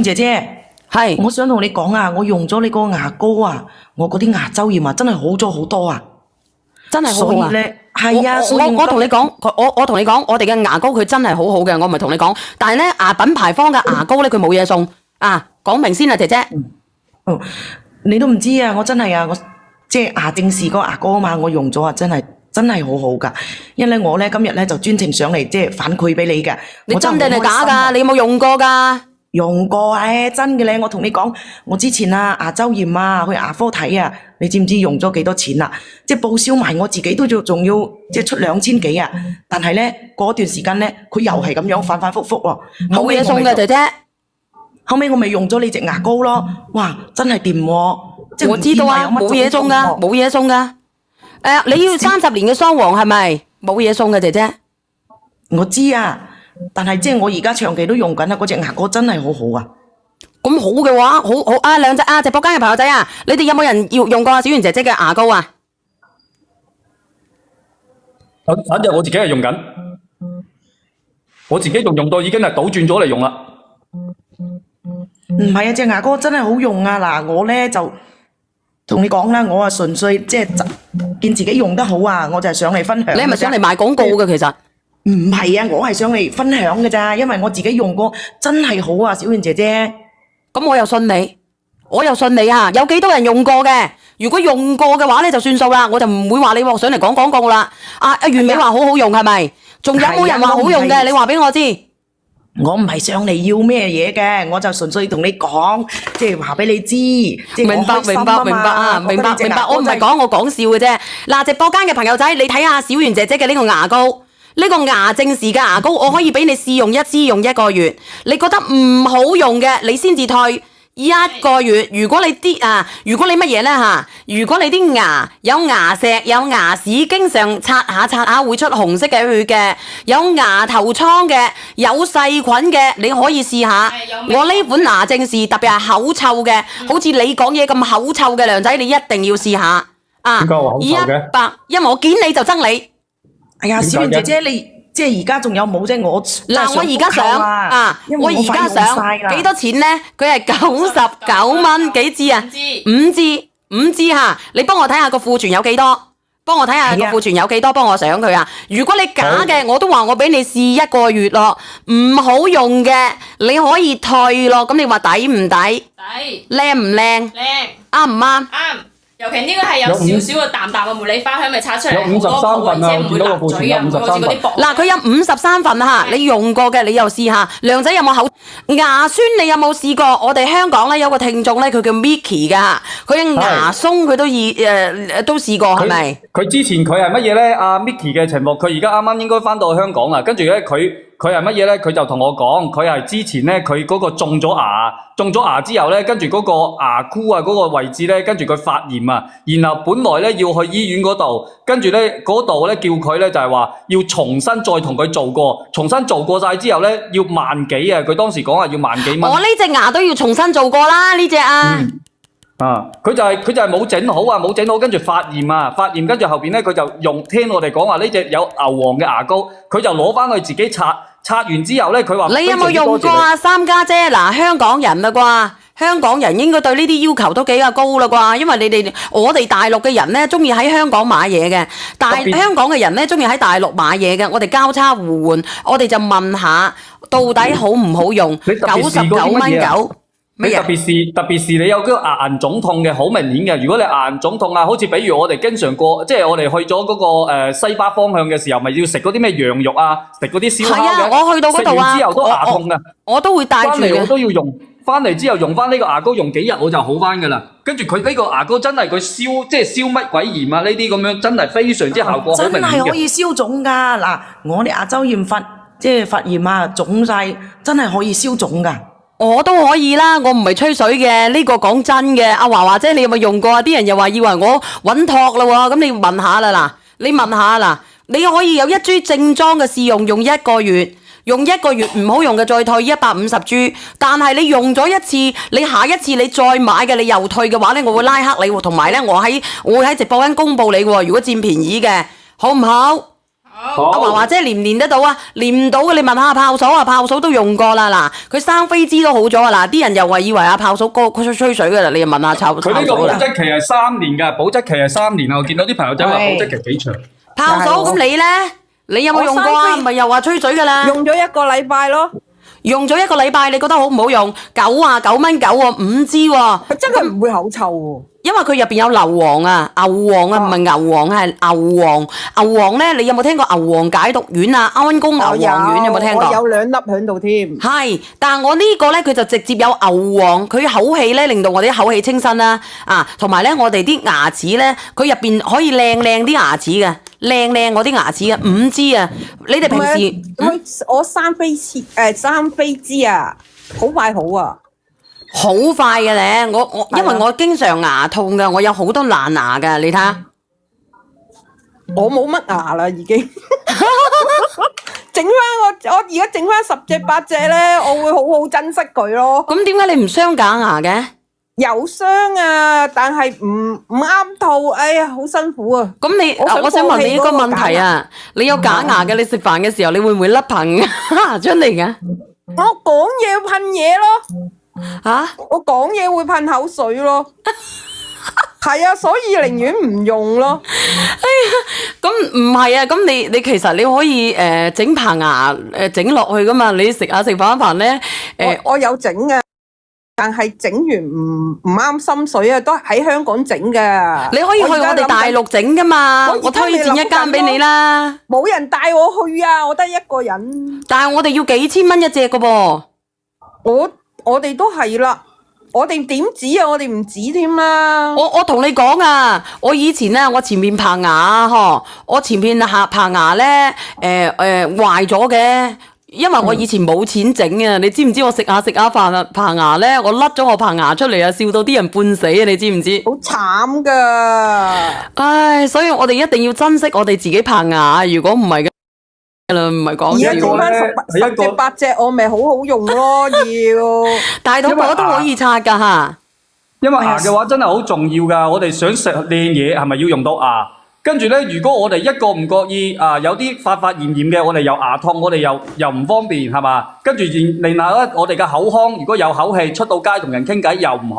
姐姐，係我想同你講啊，我用咗你個牙膏啊，我嗰啲牙周炎啊，真係好咗好多啊！真係好好啊！所以咧，係啊，所以我同你講，我同你講，我哋嘅牙膏佢真係好好嘅，我唔係同你講。但係咧，品牌方嘅牙膏咧，佢冇嘢送啊！講明先啊，姐姐。哦，你都唔知啊，我真係啊，我即係牙正士個牙膏啊嘛，我用咗啊，真係好好噶。因為我咧今日咧就專程上嚟即係反饋俾你嘅。你真定係假我真係好開心啊㗎？你有冇用過㗎？用過真嘅咧，我同你講，我之前啊牙周炎啊去牙科睇啊，你知唔知用咗幾多錢啊？即係報銷埋我自己都仲要即係出2000幾啊！但係咧嗰段時間咧，佢又係咁樣反反覆覆喎。冇嘢送嘅，姐姐。後尾我咪用咗你隻牙膏咯，哇，真係掂喎！即係我知道啊，冇嘢送㗎，冇嘢送㗎。你要30年嘅雙黃係咪？冇嘢送嘅，姐姐。我知啊，但係即係我而家長期都用緊啊，嗰隻牙膏真係好好啊！咁好嘅話，好啊，兩隻啊，直播間嘅朋友仔啊，你哋有冇人要用過小圓姐姐嘅牙膏啊？反正我自己係用緊，我自己用到已經係倒轉咗嚟用啦。唔係啊，隻牙膏真係好用啊！嗱，我咧就同你講啦，我啊純粹即係見自己用得好啊，我就係上嚟分享。你係咪上嚟賣廣告嘅其實？唔係啊，我係上嚟分享嘅咋，因為我自己用過，真係好啊，小圓姐姐。咁我又信你，我又信你啊！有幾多人用過嘅？如果用過嘅話咧，就算數啦，我就唔會話你上嚟講廣告啦。阿袁美話好好用係咪？仲有冇人話好用嘅？你話俾我知。我唔係上嚟要咩嘢嘅，我就純粹同你講，即係話俾你知。明白明白明白啊！明白明白，我唔係講我講笑嘅啫。嗱，直播間嘅朋友仔，你睇下小圓姐姐嘅呢個牙膏，呢個牙正時嘅牙膏，我可以俾你試用一支用1個月。你覺得唔好用嘅，你先至退1個月。如果你如果你乜嘢咧嚇？如果你啲牙有牙石、有牙屎，經常刷下會出紅色嘅血嘅，有牙頭瘡嘅，有細菌嘅，你可以試下。我呢款牙正時特別係口臭嘅，好似你講嘢咁口臭嘅娘仔，你一定要試下啊！點解我口臭嘅100，因為我見你就憎你。哎呀，小圓姐姐，你即係而家仲有冇啫？我而家想我而家想幾多錢咧？佢係99蚊幾支啊？5支嚇，你幫我睇下個庫存有幾多？幫我睇下個庫存有幾多？幫我上佢啊！如果你假嘅，我都話我俾你試1個月咯。唔好用嘅，你可以退咯。咁你話抵唔抵？抵。靚唔靚？靚。啱唔啱？啱。尤其呢個係有少少嘅淡淡嘅茉莉花香，咪擦出嚟有53份啊，我見到個庫存有53份。嗱，佢有53份嚇，你用過嘅你又試下。靚仔有冇口牙酸？你有冇試過？我哋香港咧有個聽眾咧，佢叫 Micky 噶，佢嘅牙鬆佢都試過係咪？佢之前佢係乜嘢咧？阿 Micky 嘅情況，佢而家啱啱應該翻到香港啦。跟住咧，佢係乜嘢咧？佢就同我講，佢係之前咧，佢嗰個種咗牙之後咧，跟住嗰個牙箍啊嗰個位置咧，跟住佢發炎啊，然後本來咧要去醫院嗰度，跟住咧嗰度咧叫佢咧就係話要重新再同佢做過，重新做過晒之後咧要1萬幾啊！佢當時講話要1萬幾蚊。我呢隻牙都要重新做過啦，呢隻啊。佢就係冇整好啊，冇整好，跟住發炎，跟住後邊咧佢就聽我哋講話呢隻有牛黃嘅牙膏，佢就攞翻去自己刷完之後咧，佢話你有冇用過啊？三家姐嗱，香港人啦啩，香港人應該對呢啲要求都幾高啦啩，因為我哋大陸嘅人咧中意喺香港買嘢嘅，但係香港嘅人咧中意喺大陸買嘢嘅，我哋交叉互換，我哋就問下到底好唔好用？99.9蚊。特別是你有嗰個牙齦腫痛嘅，好明顯嘅。如果你牙齦腫痛啊，好似比如我哋經常過，即係我哋去咗嗰個西北方向嘅時候，咪要食嗰啲咩羊肉啊，食嗰啲燒烤嘅。係啊，我去到嗰度啊，食完之後都牙痛嘅。我都會帶住嘅。翻嚟我都要用，翻嚟之後用翻呢個牙膏，用幾日我就好翻噶啦。跟住佢呢個牙膏真係佢即係消乜鬼炎啊？呢啲咁樣真係非常之效果好明顯嘅。真係可以消腫噶嗱，我哋牙周炎發炎啊，腫晒，真係可以消腫噶。我都可以啦，我唔係吹水嘅，呢個講真嘅。阿華姐，你有冇用過啊？啲人又話以為我穩托啦喎，咁你問下啦嗱，你問下啦，你可以有一株正裝嘅試用1個月，用1個月唔好用嘅再退150株，但係你用咗一次，你下一次你再買嘅你又退嘅話咧，我會拉黑你，同埋咧我會喺直播間公佈你喎。如果佔便宜嘅，好唔好？好阿華華姐練唔練得到啊？練唔到嘅，你問下炮嫂啊，炮嫂都用過啦。嗱，佢生飛枝都好咗啊。嗱，啲人又話以為阿炮嫂哥佢吹水噶啦，你又問下炮佢呢個保嫂啦。質期係3年㗎，保質期係3年啊！我見到啲朋友仔話保質期幾長。炮嫂咁你咧？你有冇用過啊？唔係又話吹水噶啦？用咗1個禮拜咯，用咗1個禮拜，你覺得好唔好用？99蚊9喎，5支喎。佢真係唔會口臭喎。因為佢入邊有硫磺啊，牛黃啊，唔係牛黃係牛黃。牛黃咧，你有冇聽過牛黃解毒丸啊？安宮牛黃丸有冇聽過？我有2粒喺度添。係，但係我呢個咧，佢就直接有牛黃，佢口氣咧令到我哋啲口氣清新啦，同埋咧我哋啲牙齒咧，佢入邊可以靚啲牙齒嘅，靚我啲牙齒嘅5支啊！你哋平時我生飛枝啊，好快好啊！好快嘅咧，因為我經常牙痛噶，我有好多爛牙噶，你睇下。我冇乜牙啦，已經整翻我而家整翻10隻8隻咧，我會好好珍惜佢咯。咁點解你唔鑲假牙嘅？有傷啊，但係唔啱套，哎呀，好辛苦啊！咁我想問你一個問題啊，你有假牙嘅，你食飯嘅時候你會唔會甩噴牙出嚟嘅？我講嘢噴嘢咯。吓？我講嘢會噴口水咯，係啊，所以寧願唔用咯。咁唔係啊，咁你其實你可以整棚牙整落去噶嘛？你食飯咧我有整嘅，但係整完唔啱心水啊，都喺香港整嘅。你可以去我哋大陸整噶嘛？我推薦一間俾你啦。冇人帶我去啊，我得1個人。但係我哋要幾千蚊一隻噶噃。我哋都係啦，我哋點止啊？我哋唔止添啦。我同你講啊，我以前咧，我前面棚牙我前面棚牙咧壞咗嘅，因為我以前冇錢整啊。你知唔知我食下飯棚牙咧，我甩咗我棚牙出嚟啊，笑到啲人半死啊！你知唔知？好慘噶！唉，所以我哋一定要珍惜我哋自己棚牙，如果唔係嘅。唔係講笑。而家整翻10隻8隻，我咪好好用咯。要大肚婆都可以刷噶吓。因為牙嘅話真係好重要㗎，我哋想食靚嘢係咪要用到牙？跟住咧，如果我哋一個唔覺意有啲發炎嘅，我哋又牙痛，我哋又唔方便係嘛？跟住然後咧，我哋嘅口腔如果有口氣，出到街同人傾偈又唔好。